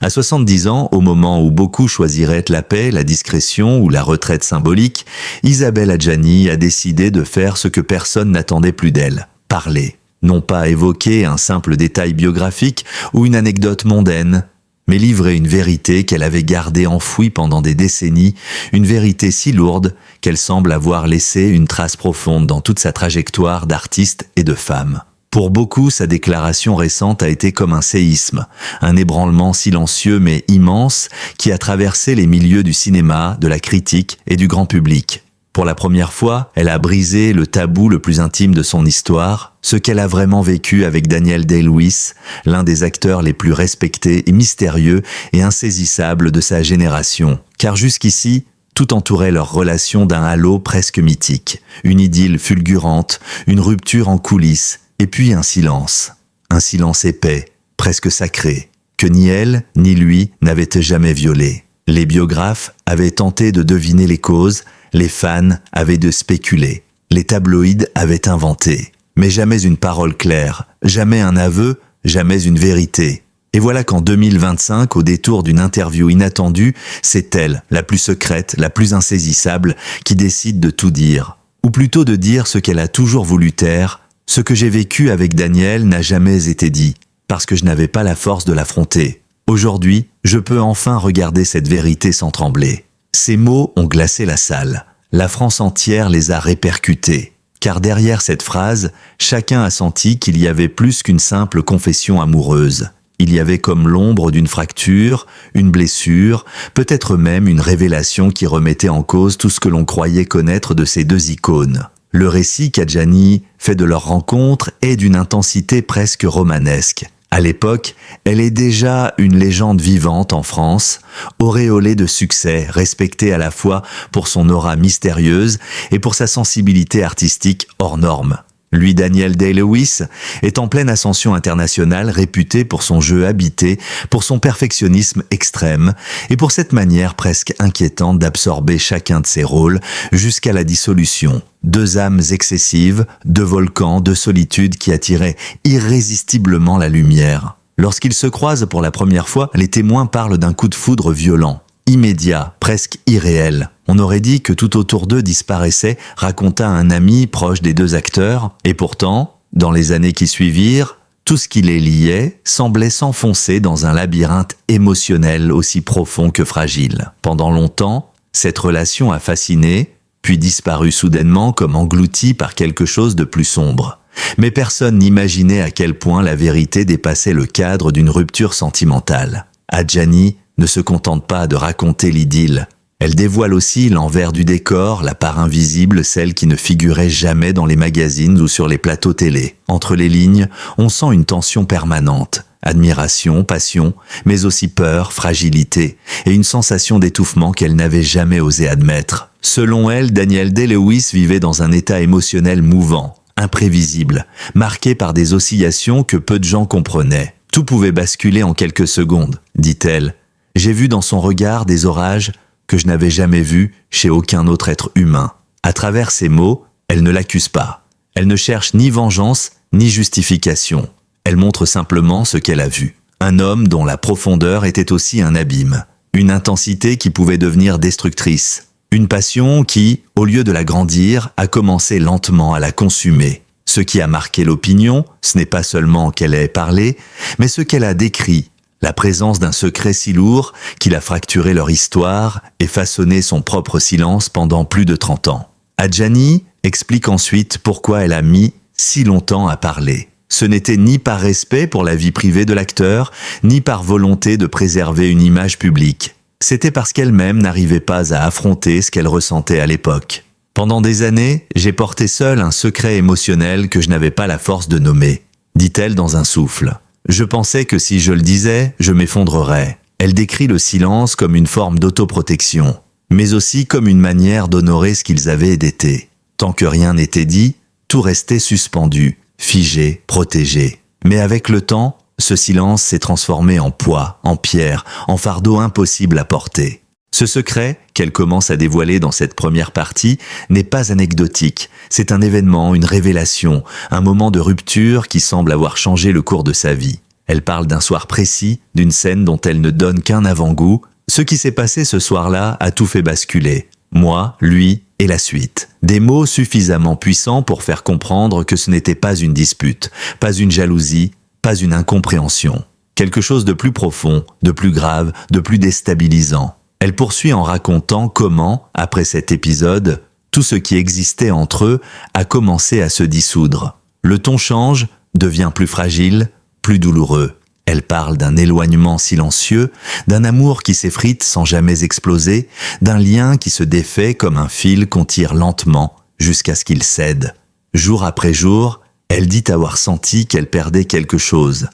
À 70 ans, au moment où beaucoup choisiraient la paix, la discrétion ou la retraite symbolique, Isabelle Adjani a décidé de faire ce que personne n'attendait plus d'elle, parler. Non pas évoquer un simple détail biographique ou une anecdote mondaine, mais livrer une vérité qu'elle avait gardée enfouie pendant des décennies, une vérité si lourde qu'elle semble avoir laissé une trace profonde dans toute sa trajectoire d'artiste et de femme. Pour beaucoup, sa déclaration récente a été comme un séisme, un ébranlement silencieux mais immense qui a traversé les milieux du cinéma, de la critique et du grand public. Pour la première fois, elle a brisé le tabou le plus intime de son histoire, ce qu'elle a vraiment vécu avec Daniel Day-Lewis, l'un des acteurs les plus respectés et mystérieux et insaisissables de sa génération. Car jusqu'ici, tout entourait leur relation d'un halo presque mythique, une idylle fulgurante, une rupture en coulisses, et puis un silence épais, presque sacré, que ni elle ni lui n'avaient jamais violé. Les biographes avaient tenté de deviner les causes, les fans avaient de spéculer, les tabloïds avaient inventé, mais jamais une parole claire, jamais un aveu, jamais une vérité. Et voilà qu'en 2025, au détour d'une interview inattendue, c'est elle, la plus secrète, la plus insaisissable, qui décide de tout dire. Ou plutôt de dire ce qu'elle a toujours voulu taire. Ce que j'ai vécu avec Daniel n'a jamais été dit, parce que je n'avais pas la force de l'affronter. Aujourd'hui, je peux enfin regarder cette vérité sans trembler. Ces mots ont glacé la salle. La France entière les a répercutés. Car derrière cette phrase, chacun a senti qu'il y avait plus qu'une simple confession amoureuse. Il y avait comme l'ombre d'une fracture, une blessure, peut-être même une révélation qui remettait en cause tout ce que l'on croyait connaître de ces deux icônes. Le récit qu'Adjani fait de leur rencontre est d'une intensité presque romanesque. À l'époque, elle est déjà une légende vivante en France, auréolée de succès, respectée à la fois pour son aura mystérieuse et pour sa sensibilité artistique hors norme. Lui, Daniel Day-Lewis, est en pleine ascension internationale, réputé pour son jeu habité, pour son perfectionnisme extrême et pour cette manière presque inquiétante d'absorber chacun de ses rôles jusqu'à la dissolution. Deux âmes excessives, deux volcans, deux solitudes qui attiraient irrésistiblement la lumière. Lorsqu'ils se croisent pour la première fois, les témoins parlent d'un coup de foudre violent, immédiat, presque irréel. On aurait dit que tout autour d'eux disparaissait, raconta un ami proche des deux acteurs, et pourtant, dans les années qui suivirent, tout ce qui les liait semblait s'enfoncer dans un labyrinthe émotionnel aussi profond que fragile. Pendant longtemps, cette relation a fasciné, puis disparu soudainement comme engloutie par quelque chose de plus sombre. Mais personne n'imaginait à quel point la vérité dépassait le cadre d'une rupture sentimentale. Adjani ne se contente pas de raconter l'idylle. Elle dévoile aussi l'envers du décor, la part invisible, celle qui ne figurait jamais dans les magazines ou sur les plateaux télé. Entre les lignes, on sent une tension permanente. Admiration, passion, mais aussi peur, fragilité et une sensation d'étouffement qu'elle n'avait jamais osé admettre. Selon elle, Daniel Day-Lewis vivait dans un état émotionnel mouvant, imprévisible, marqué par des oscillations que peu de gens comprenaient. Tout pouvait basculer en quelques secondes, dit-elle. J'ai vu dans son regard des orages que je n'avais jamais vus chez aucun autre être humain. À travers ces mots, elle ne l'accuse pas. Elle ne cherche ni vengeance, ni justification. Elle montre simplement ce qu'elle a vu. Un homme dont la profondeur était aussi un abîme. Une intensité qui pouvait devenir destructrice. Une passion qui, au lieu de la grandir, a commencé lentement à la consumer. Ce qui a marqué l'opinion, ce n'est pas seulement qu'elle ait parlé, mais ce qu'elle a décrit. La présence d'un secret si lourd qu'il a fracturé leur histoire et façonné son propre silence pendant plus de 30 ans. Adjani explique ensuite pourquoi elle a mis si longtemps à parler. Ce n'était ni par respect pour la vie privée de l'acteur, ni par volonté de préserver une image publique. C'était parce qu'elle-même n'arrivait pas à affronter ce qu'elle ressentait à l'époque. Pendant des années, j'ai porté seule un secret émotionnel que je n'avais pas la force de nommer, dit-elle dans un souffle. Je pensais que si je le disais, je m'effondrerais. Elle décrit le silence comme une forme d'autoprotection, mais aussi comme une manière d'honorer ce qu'ils avaient été. Tant que rien n'était dit, tout restait suspendu, figé, protégé. Mais avec le temps, ce silence s'est transformé en poids, en pierre, en fardeau impossible à porter. Ce secret, qu'elle commence à dévoiler dans cette première partie, n'est pas anecdotique. C'est un événement, une révélation, un moment de rupture qui semble avoir changé le cours de sa vie. Elle parle d'un soir précis, d'une scène dont elle ne donne qu'un avant-goût. Ce qui s'est passé ce soir-là a tout fait basculer. Moi, lui et la suite. Des mots suffisamment puissants pour faire comprendre que ce n'était pas une dispute, pas une jalousie, pas une incompréhension. Quelque chose de plus profond, de plus grave, de plus déstabilisant. Elle poursuit en racontant comment, après cet épisode, tout ce qui existait entre eux a commencé à se dissoudre. Le ton change, devient plus fragile, plus douloureux. Elle parle d'un éloignement silencieux, d'un amour qui s'effrite sans jamais exploser, d'un lien qui se défait comme un fil qu'on tire lentement jusqu'à ce qu'il cède. Jour après jour, elle dit avoir senti qu'elle perdait quelque chose.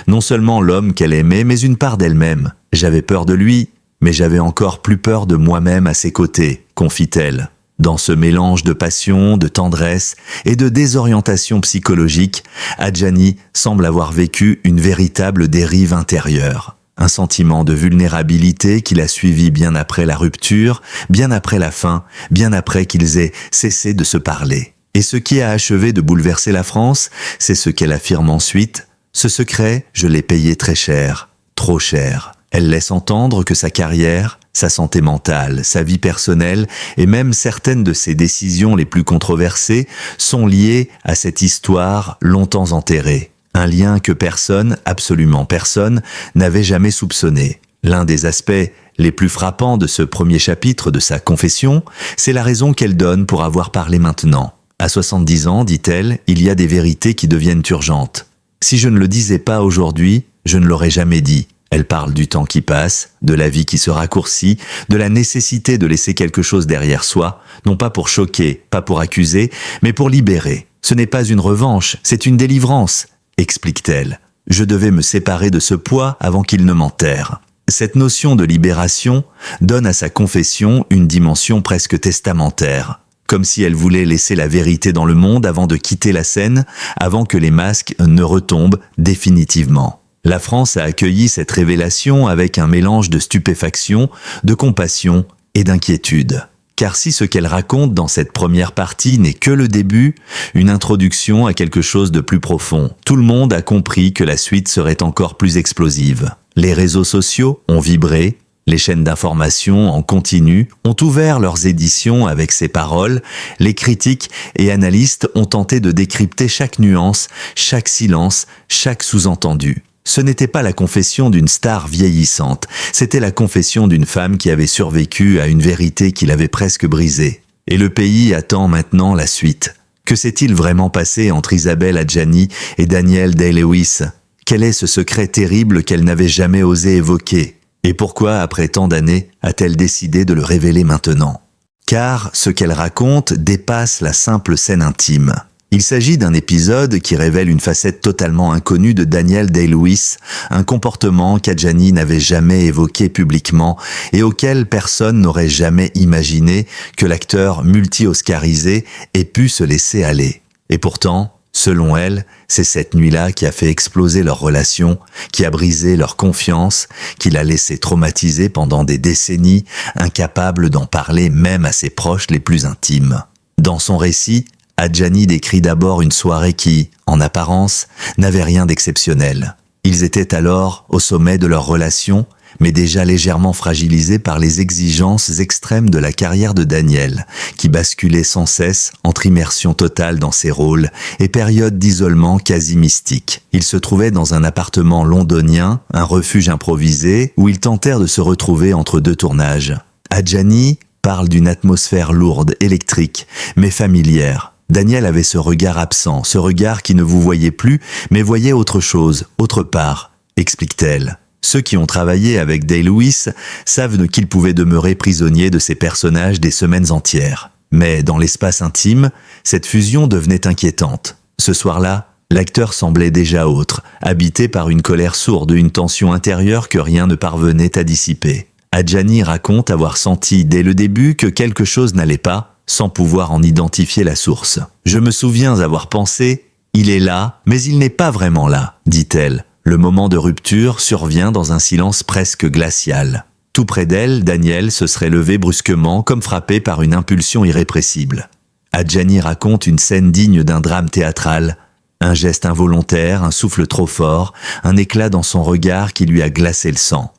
Non seulement l'homme qu'elle aimait, mais une part d'elle-même. J'avais peur de lui, mais j'avais encore plus peur de moi-même à ses côtés, confie-t-elle. Dans ce mélange de passion, de tendresse et de désorientation psychologique, Adjani semble avoir vécu une véritable dérive intérieure. Un sentiment de vulnérabilité qui l'a suivi bien après la rupture, bien après la fin, bien après qu'ils aient cessé de se parler. Et ce qui a achevé de bouleverser la France, c'est ce qu'elle affirme ensuite. Ce secret, je l'ai payé très cher, trop cher. Elle laisse entendre que sa carrière, sa santé mentale, sa vie personnelle et même certaines de ses décisions les plus controversées sont liées à cette histoire longtemps enterrée. Un lien que personne, absolument personne, n'avait jamais soupçonné. L'un des aspects les plus frappants de ce premier chapitre de sa confession, c'est la raison qu'elle donne pour avoir parlé maintenant. À 70 ans, dit-elle, il y a des vérités qui deviennent urgentes. Si je ne le disais pas aujourd'hui, je ne l'aurais jamais dit. Elle parle du temps qui passe, de la vie qui se raccourcit, de la nécessité de laisser quelque chose derrière soi, non pas pour choquer, pas pour accuser, mais pour libérer. Ce n'est pas une revanche, c'est une délivrance, explique-t-elle. Je devais me séparer de ce poids avant qu'il ne m'enterre. Cette notion de libération donne à sa confession une dimension presque testamentaire, comme si elle voulait laisser la vérité dans le monde avant de quitter la scène, avant que les masques ne retombent définitivement. La France a accueilli cette révélation avec un mélange de stupéfaction, de compassion et d'inquiétude. Car si ce qu'elle raconte dans cette première partie n'est que le début, une introduction à quelque chose de plus profond, tout le monde a compris que la suite serait encore plus explosive. Les réseaux sociaux ont vibré, les chaînes d'information en continu ont ouvert leurs éditions avec ces paroles, les critiques et analystes ont tenté de décrypter chaque nuance, chaque silence, chaque sous-entendu. Ce n'était pas la confession d'une star vieillissante, c'était la confession d'une femme qui avait survécu à une vérité qui l'avait presque brisée. Et le pays attend maintenant la suite. Que s'est-il vraiment passé entre Isabelle Adjani et Daniel Day-Lewis? Quel est ce secret terrible qu'elle n'avait jamais osé évoquer? Et pourquoi, après tant d'années, a-t-elle décidé de le révéler maintenant? Car ce qu'elle raconte dépasse la simple scène intime. Il s'agit d'un épisode qui révèle une facette totalement inconnue de Daniel Day-Lewis, un comportement qu'Adjani n'avait jamais évoqué publiquement et auquel personne n'aurait jamais imaginé que l'acteur multi-oscarisé ait pu se laisser aller. Et pourtant, selon elle, c'est cette nuit-là qui a fait exploser leur relation, qui a brisé leur confiance, qui l'a laissé traumatisé pendant des décennies, incapable d'en parler même à ses proches les plus intimes. Dans son récit, Adjani décrit d'abord une soirée qui, en apparence, n'avait rien d'exceptionnel. Ils étaient alors au sommet de leur relation, mais déjà légèrement fragilisés par les exigences extrêmes de la carrière de Daniel, qui basculait sans cesse entre immersion totale dans ses rôles et période d'isolement quasi mystique. Ils se trouvaient dans un appartement londonien, un refuge improvisé, où ils tentèrent de se retrouver entre deux tournages. Adjani parle d'une atmosphère lourde, électrique, mais familière. Daniel avait ce regard absent, ce regard qui ne vous voyait plus, mais voyait autre chose, autre part, explique-t-elle. Ceux qui ont travaillé avec Day-Lewis savent qu'il pouvait demeurer prisonnier de ses personnages des semaines entières. Mais dans l'espace intime, cette fusion devenait inquiétante. Ce soir-là, l'acteur semblait déjà autre, habité par une colère sourde, une tension intérieure que rien ne parvenait à dissiper. Adjani raconte avoir senti dès le début que quelque chose n'allait pas, sans pouvoir en identifier la source. « Je me souviens avoir pensé, il est là, mais il n'est pas vraiment là, dit-elle. Le moment de rupture survient dans un silence presque glacial. Tout près d'elle, Daniel se serait levé brusquement comme frappé par une impulsion irrépressible. Adjani raconte une scène digne d'un drame théâtral. Un geste involontaire, un souffle trop fort, un éclat dans son regard qui lui a glacé le sang.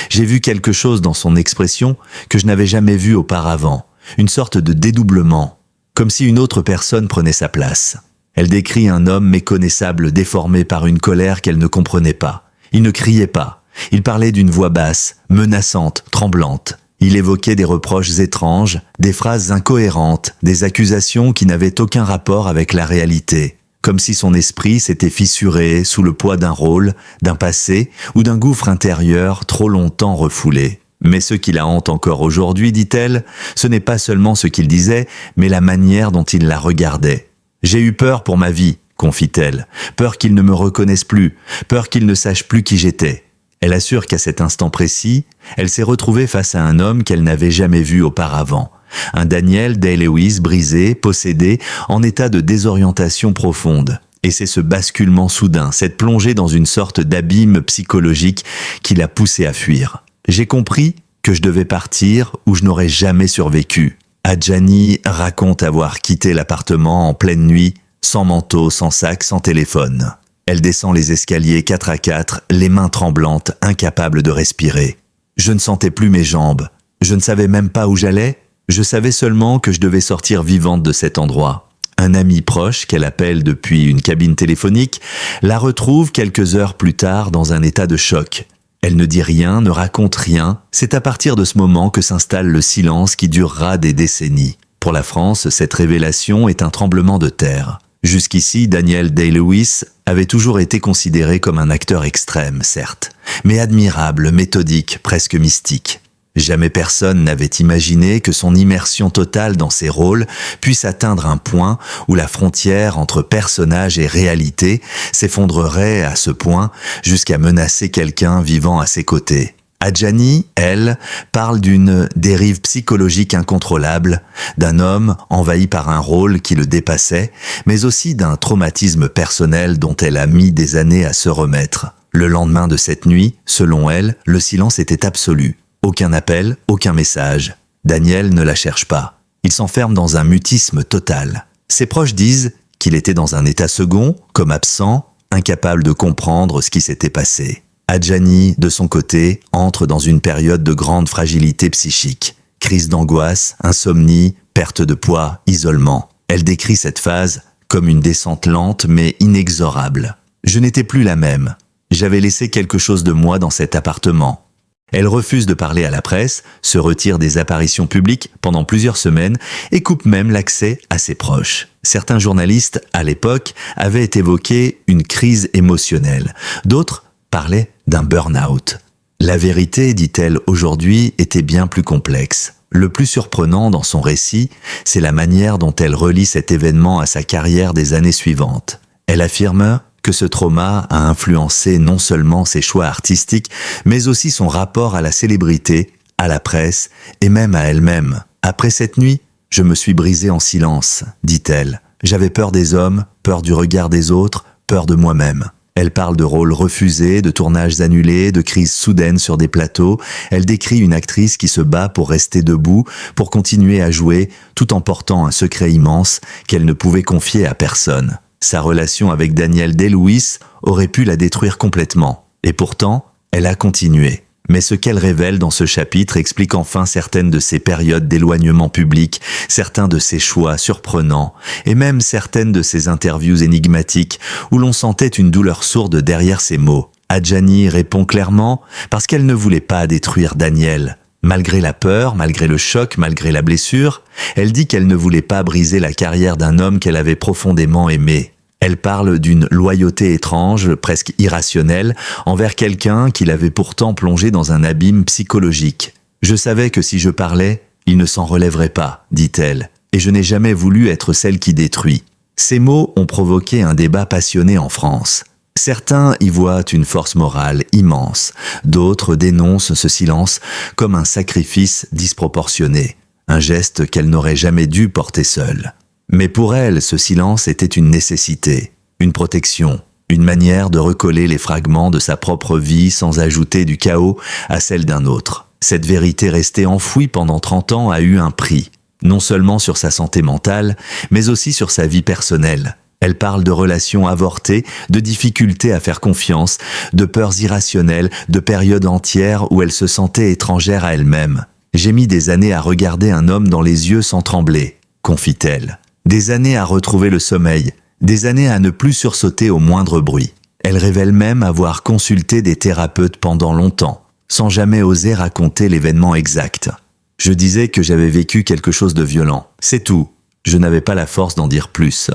J'ai vu quelque chose dans son expression que je n'avais jamais vu auparavant, une sorte de dédoublement, comme si une autre personne prenait sa place. Elle décrit un homme méconnaissable déformé par une colère qu'elle ne comprenait pas. Il ne criait pas, il parlait d'une voix basse, menaçante, tremblante. Il évoquait des reproches étranges, des phrases incohérentes, des accusations qui n'avaient aucun rapport avec la réalité, comme si son esprit s'était fissuré sous le poids d'un rôle, d'un passé ou d'un gouffre intérieur trop longtemps refoulé. Mais ce qui la hante encore aujourd'hui, dit-elle, ce n'est pas seulement ce qu'il disait, mais la manière dont il la regardait. « J'ai eu peur pour ma vie », confie-t-elle, « peur qu'il ne me reconnaisse plus, peur qu'il ne sache plus qui j'étais. » Elle assure qu'à cet instant précis, elle s'est retrouvée face à un homme qu'elle n'avait jamais vu auparavant. Un Daniel Day-Lewis brisé, possédé, en état de désorientation profonde. Et c'est ce basculement soudain, cette plongée dans une sorte d'abîme psychologique qui l'a poussée à fuir. J'ai compris que je devais partir ou je n'aurais jamais survécu. Adjani raconte avoir quitté l'appartement en pleine nuit, sans manteau, sans sac, sans téléphone. Elle descend les escaliers 4 à 4, les mains tremblantes, incapable de respirer. Je ne sentais plus mes jambes. Je ne savais même pas où j'allais. Je savais seulement que je devais sortir vivante de cet endroit. Un ami proche, qu'elle appelle depuis une cabine téléphonique, la retrouve quelques heures plus tard dans un état de choc. Elle ne dit rien, ne raconte rien. C'est à partir de ce moment que s'installe le silence qui durera des décennies. Pour la France, cette révélation est un tremblement de terre. Jusqu'ici, Daniel Day-Lewis avait toujours été considéré comme un acteur extrême, certes, mais admirable, méthodique, presque mystique. Jamais personne n'avait imaginé que son immersion totale dans ses rôles puisse atteindre un point où la frontière entre personnage et réalité s'effondrerait à ce point jusqu'à menacer quelqu'un vivant à ses côtés. Adjani, elle, parle d'une dérive psychologique incontrôlable, d'un homme envahi par un rôle qui le dépassait, mais aussi d'un traumatisme personnel dont elle a mis des années à se remettre. Le lendemain de cette nuit, selon elle, le silence était absolu. Aucun appel, aucun message. Daniel ne la cherche pas. Il s'enferme dans un mutisme total. Ses proches disent qu'il était dans un état second, comme absent, incapable de comprendre ce qui s'était passé. Adjani, de son côté, entre dans une période de grande fragilité psychique. Crise d'angoisse, insomnie, perte de poids, isolement. Elle décrit cette phase comme une descente lente mais inexorable. Je n'étais plus la même. J'avais laissé quelque chose de moi dans cet appartement. Elle refuse de parler à la presse, se retire des apparitions publiques pendant plusieurs semaines et coupe même l'accès à ses proches. Certains journalistes, à l'époque, avaient évoqué une crise émotionnelle. D'autres parlaient d'un burn-out. La vérité, dit-elle aujourd'hui, était bien plus complexe. Le plus surprenant dans son récit, c'est la manière dont elle relie cet événement à sa carrière des années suivantes. Elle affirme que ce trauma a influencé non seulement ses choix artistiques, mais aussi son rapport à la célébrité, à la presse et même à elle-même. Après cette nuit, je me suis brisée en silence, dit-elle. J'avais peur des hommes, peur du regard des autres, peur de moi-même. Elle parle de rôles refusés, de tournages annulés, de crises soudaines sur des plateaux. Elle décrit une actrice qui se bat pour rester debout, pour continuer à jouer, tout en portant un secret immense qu'elle ne pouvait confier à personne. Sa relation avec Daniel Day-Lewis aurait pu la détruire complètement. Et pourtant, elle a continué. Mais ce qu'elle révèle dans ce chapitre explique enfin certaines de ses périodes d'éloignement public, certains de ses choix surprenants, et même certaines de ses interviews énigmatiques où l'on sentait une douleur sourde derrière ses mots. Adjani répond clairement parce qu'elle ne voulait pas détruire Daniel. Malgré la peur, malgré le choc, malgré la blessure, elle dit qu'elle ne voulait pas briser la carrière d'un homme qu'elle avait profondément aimé. Elle parle d'une loyauté étrange, presque irrationnelle, envers quelqu'un qui l'avait pourtant plongé dans un abîme psychologique. « Je savais que si je parlais, il ne s'en relèverait pas, dit-elle, et je n'ai jamais voulu être celle qui détruit. » Ces mots ont provoqué un débat passionné en France. Certains y voient une force morale immense, d'autres dénoncent ce silence comme un sacrifice disproportionné, un geste qu'elle n'aurait jamais dû porter seule. Mais pour elle, ce silence était une nécessité, une protection, une manière de recoller les fragments de sa propre vie sans ajouter du chaos à celle d'un autre. Cette vérité restée enfouie pendant 30 ans a eu un prix, non seulement sur sa santé mentale, mais aussi sur sa vie personnelle. Elle parle de relations avortées, de difficultés à faire confiance, de peurs irrationnelles, de périodes entières où elle se sentait étrangère à elle-même. J'ai mis des années à regarder un homme dans les yeux sans trembler, confie-t-elle. Des années à retrouver le sommeil, des années à ne plus sursauter au moindre bruit. Elle révèle même avoir consulté des thérapeutes pendant longtemps, sans jamais oser raconter l'événement exact. Je disais que j'avais vécu quelque chose de violent. C'est tout. Je n'avais pas la force d'en dire plus.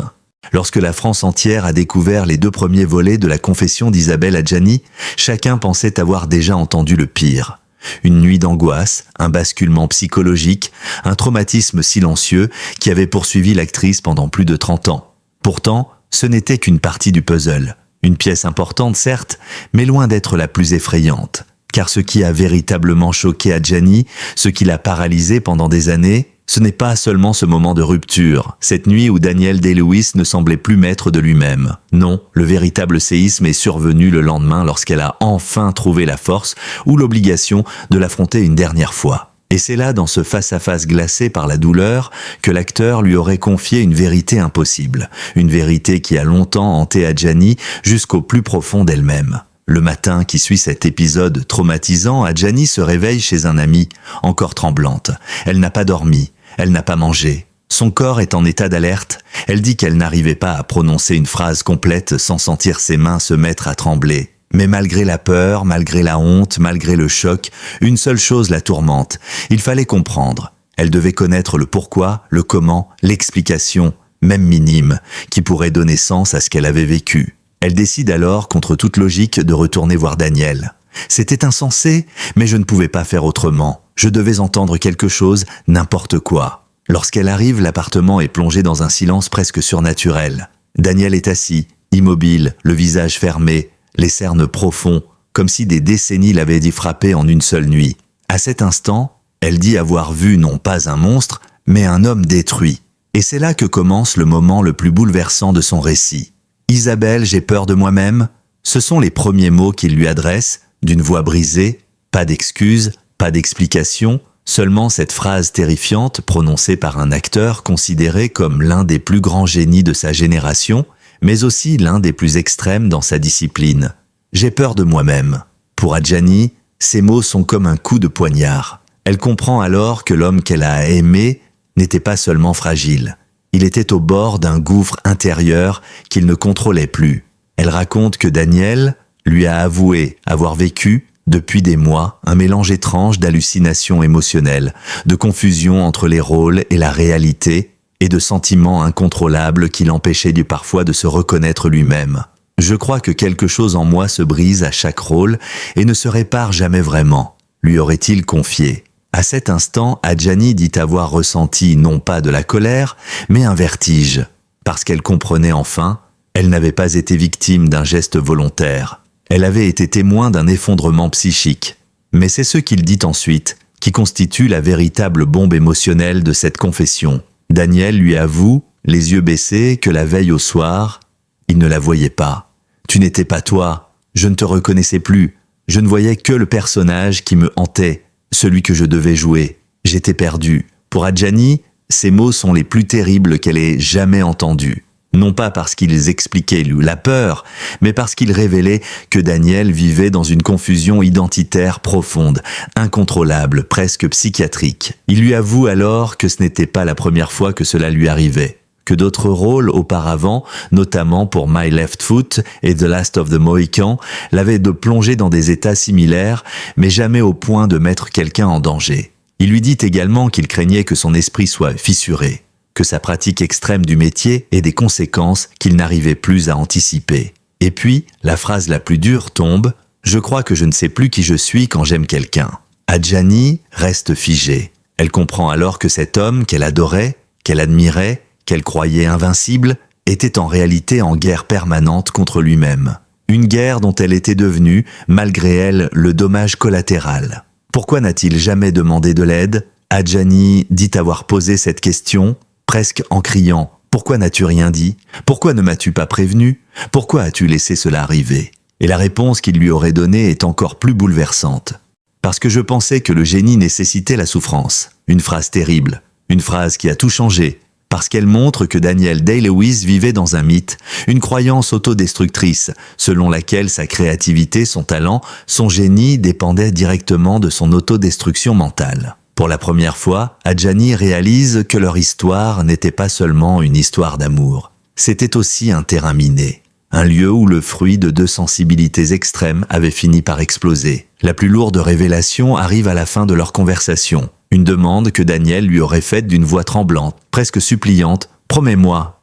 Lorsque la France entière a découvert les 2 premiers volets de la confession d'Isabelle Adjani, chacun pensait avoir déjà entendu le pire. Une nuit d'angoisse, un basculement psychologique, un traumatisme silencieux qui avait poursuivi l'actrice pendant plus de 30 ans. Pourtant, ce n'était qu'une partie du puzzle. Une pièce importante, certes, mais loin d'être la plus effrayante. Car ce qui a véritablement choqué Adjani, ce qui l'a paralysé pendant des années, ce n'est pas seulement ce moment de rupture, cette nuit où Daniel Day-Lewis ne semblait plus maître de lui-même. Non, le véritable séisme est survenu le lendemain lorsqu'elle a enfin trouvé la force ou l'obligation de l'affronter une dernière fois. Et c'est là, dans ce face-à-face glacé par la douleur, que l'acteur lui aurait confié une vérité impossible. Une vérité qui a longtemps hanté Adjani jusqu'au plus profond d'elle-même. Le matin qui suit cet épisode traumatisant, Adjani se réveille chez un ami, encore tremblante. Elle n'a pas dormi, elle n'a pas mangé. Son corps est en état d'alerte. Elle dit qu'elle n'arrivait pas à prononcer une phrase complète sans sentir ses mains se mettre à trembler. Mais malgré la peur, malgré la honte, malgré le choc, une seule chose la tourmente. Il fallait comprendre. Elle devait connaître le pourquoi, le comment, l'explication, même minime, qui pourrait donner sens à ce qu'elle avait vécu. Elle décide alors, contre toute logique, de retourner voir Daniel. C'était insensé, mais je ne pouvais pas faire autrement. Je devais entendre quelque chose, n'importe quoi. Lorsqu'elle arrive, l'appartement est plongé dans un silence presque surnaturel. Daniel est assis, immobile, le visage fermé, les cernes profonds, comme si des décennies l'avaient dit frapper en une seule nuit. À cet instant, elle dit avoir vu non pas un monstre, mais un homme détruit. Et c'est là que commence le moment le plus bouleversant de son récit. « Isabelle, j'ai peur de moi-même » Ce sont les premiers mots qu'il lui adresse, d'une voix brisée, pas d'excuses, pas d'explication, seulement cette phrase terrifiante prononcée par un acteur considéré comme l'un des plus grands génies de sa génération, mais aussi l'un des plus extrêmes dans sa discipline. « J'ai peur de moi-même ». Pour Adjani, ces mots sont comme un coup de poignard. Elle comprend alors que l'homme qu'elle a aimé n'était pas seulement fragile. Il était au bord d'un gouffre intérieur qu'il ne contrôlait plus. Elle raconte que Daniel lui a avoué avoir vécu, depuis des mois, un mélange étrange d'hallucinations émotionnelles, de confusion entre les rôles et la réalité, et de sentiments incontrôlables qui l'empêchaient parfois de se reconnaître lui-même. « Je crois que quelque chose en moi se brise à chaque rôle et ne se répare jamais vraiment », lui aurait-il confié. À cet instant, Adjani dit avoir ressenti non pas de la colère, mais un vertige. Parce qu'elle comprenait enfin, elle n'avait pas été victime d'un geste volontaire. Elle avait été témoin d'un effondrement psychique. Mais c'est ce qu'il dit ensuite, qui constitue la véritable bombe émotionnelle de cette confession. Daniel lui avoue, les yeux baissés, que la veille au soir, il ne la voyait pas. « Tu n'étais pas toi, je ne te reconnaissais plus, je ne voyais que le personnage qui me hantait. Celui que je devais jouer. J'étais perdu. » Pour Adjani, ces mots sont les plus terribles qu'elle ait jamais entendus. Non pas parce qu'ils expliquaient la peur, mais parce qu'ils révélaient que Daniel vivait dans une confusion identitaire profonde, incontrôlable, presque psychiatrique. Il lui avoue alors que ce n'était pas la première fois que cela lui arrivait, que d'autres rôles auparavant, notamment pour My Left Foot et The Last of the Mohicans, l'avaient plongé dans des états similaires, mais jamais au point de mettre quelqu'un en danger. Il lui dit également qu'il craignait que son esprit soit fissuré, que sa pratique extrême du métier ait des conséquences qu'il n'arrivait plus à anticiper. Et puis, la phrase la plus dure tombe « Je crois que je ne sais plus qui je suis quand j'aime quelqu'un ». Adjani reste figée. Elle comprend alors que cet homme qu'elle adorait, qu'elle admirait, qu'elle croyait invincible, était en réalité en guerre permanente contre lui-même. Une guerre dont elle était devenue, malgré elle, le dommage collatéral. Pourquoi n'a-t-il jamais demandé de l'aide ? Adjani dit avoir posé cette question, presque en criant « Pourquoi n'as-tu rien dit ? Pourquoi ne m'as-tu pas prévenu ? Pourquoi as-tu laissé cela arriver ?» Et la réponse qu'il lui aurait donnée est encore plus bouleversante. « Parce que je pensais que le génie nécessitait la souffrance. » Une phrase terrible, une phrase qui a tout changé. parce qu'elle montre que Danielle Day-Lewis vivait dans un mythe, une croyance autodestructrice, selon laquelle sa créativité, son talent, son génie dépendaient directement de son autodestruction mentale. Pour la première fois, Adjani réalise que leur histoire n'était pas seulement une histoire d'amour, c'était aussi un terrain miné, un lieu où le fruit de deux sensibilités extrêmes avait fini par exploser. La plus lourde révélation arrive à la fin de leur conversation. Une demande que Daniel lui aurait faite d'une voix tremblante, presque suppliante. « Promets-moi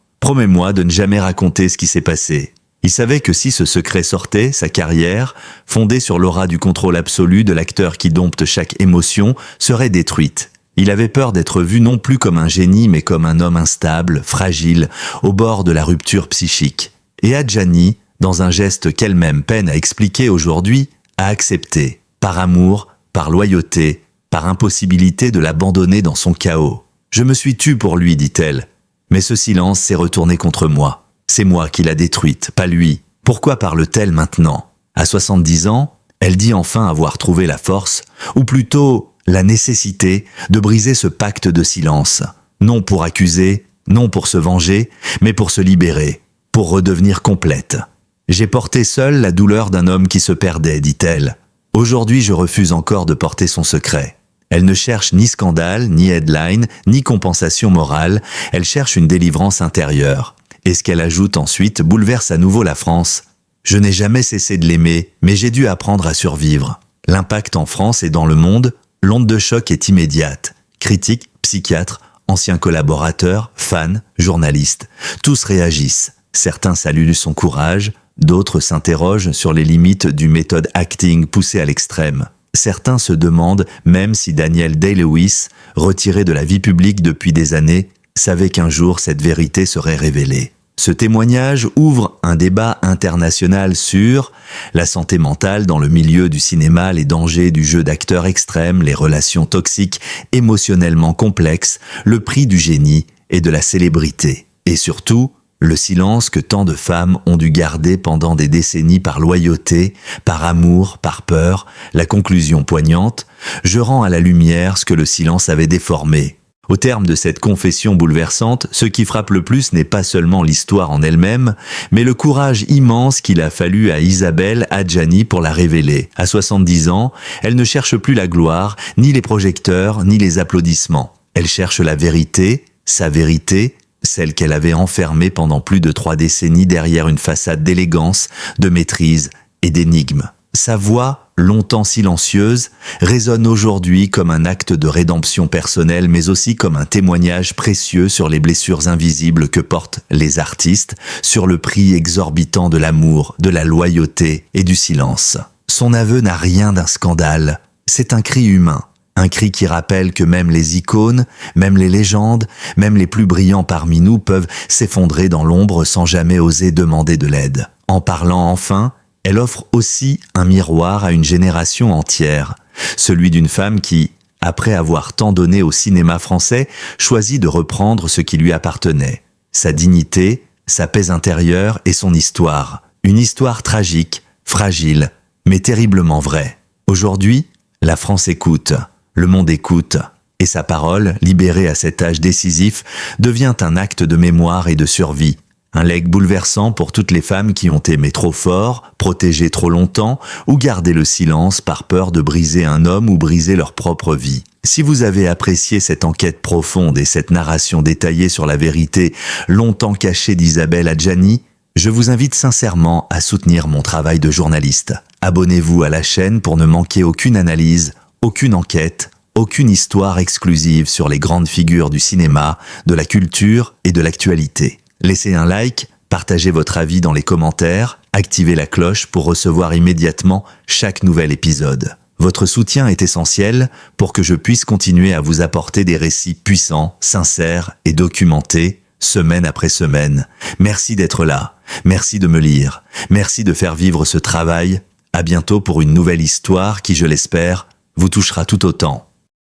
de ne jamais raconter ce qui s'est passé. » Il savait que si ce secret sortait, sa carrière, fondée sur l'aura du contrôle absolu de l'acteur qui dompte chaque émotion, serait détruite. Il avait peur d'être vu non plus comme un génie, mais comme un homme instable, fragile, au bord de la rupture psychique. Et Adjani, dans un geste qu'elle-même peine à expliquer aujourd'hui, a accepté, par amour, par loyauté, par impossibilité de l'abandonner dans son chaos. « Je me suis tue pour lui, dit-elle. Mais ce silence s'est retourné contre moi. C'est moi qui l'a détruite, pas lui. Pourquoi parle-t-elle maintenant ? À 70 ans, elle dit enfin avoir trouvé la force, ou plutôt la nécessité, de briser ce pacte de silence. Non pour accuser, non pour se venger, mais pour se libérer, pour redevenir complète. J'ai porté seule la douleur d'un homme qui se perdait, dit-elle. Aujourd'hui, je refuse encore de porter son secret. Elle ne cherche ni scandale, ni headline, ni compensation morale, elle cherche une délivrance intérieure. Et ce qu'elle ajoute ensuite bouleverse à nouveau la France. Je n'ai jamais cessé de l'aimer, mais j'ai dû apprendre à survivre. L'impact en France et dans le monde, l'onde de choc est immédiate. Critiques, psychiatres, anciens collaborateurs, fans, journalistes, tous réagissent. Certains saluent son courage, d'autres s'interrogent sur les limites du méthode acting poussé à l'extrême. Certains se demandent même si Danielle Day-Lewis, retirée de la vie publique depuis des années, savait qu'un jour cette vérité serait révélée. Ce témoignage ouvre un débat international sur la santé mentale dans le milieu du cinéma, les dangers du jeu d'acteurs extrêmes, les relations toxiques, émotionnellement complexes, le prix du génie et de la célébrité. Et surtout, le silence que tant de femmes ont dû garder pendant des décennies par loyauté, par amour, par peur, la conclusion poignante, je rends à la lumière ce que le silence avait déformé. Au terme de cette confession bouleversante, ce qui frappe le plus n'est pas seulement l'histoire en elle-même, mais le courage immense qu'il a fallu à Isabelle Adjani pour la révéler. À 70 ans, elle ne cherche plus la gloire, ni les projecteurs, ni les applaudissements. Elle cherche la vérité, sa vérité, celle qu'elle avait enfermée pendant plus de 3 décennies derrière une façade d'élégance, de maîtrise et d'énigme. Sa voix, longtemps silencieuse, résonne aujourd'hui comme un acte de rédemption personnelle, mais aussi comme un témoignage précieux sur les blessures invisibles que portent les artistes, sur le prix exorbitant de l'amour, de la loyauté et du silence. Son aveu n'a rien d'un scandale, c'est un cri humain. Un cri qui rappelle que même les icônes, même les légendes, même les plus brillants parmi nous peuvent s'effondrer dans l'ombre sans jamais oser demander de l'aide. En parlant enfin, elle offre aussi un miroir à une génération entière, celui d'une femme qui, après avoir tant donné au cinéma français, choisit de reprendre ce qui lui appartenait, sa dignité, sa paix intérieure et son histoire. Une histoire tragique, fragile, mais terriblement vraie. Aujourd'hui, la France écoute. Le monde écoute, et sa parole, libérée à cet âge décisif, devient un acte de mémoire et de survie. Un legs bouleversant pour toutes les femmes qui ont aimé trop fort, protégé trop longtemps, ou gardé le silence par peur de briser un homme ou briser leur propre vie. Si vous avez apprécié cette enquête profonde et cette narration détaillée sur la vérité longtemps cachée d'Isabelle Adjani, je vous invite sincèrement à soutenir mon travail de journaliste. Abonnez-vous à la chaîne pour ne manquer aucune analyse, aucune enquête, aucune histoire exclusive sur les grandes figures du cinéma, de la culture et de l'actualité. Laissez un like, partagez votre avis dans les commentaires, activez la cloche pour recevoir immédiatement chaque nouvel épisode. Votre soutien est essentiel pour que je puisse continuer à vous apporter des récits puissants, sincères et documentés, semaine après semaine. Merci d'être là, merci de me lire, merci de faire vivre ce travail. À bientôt pour une nouvelle histoire qui, je l'espère, vous touchera tout autant.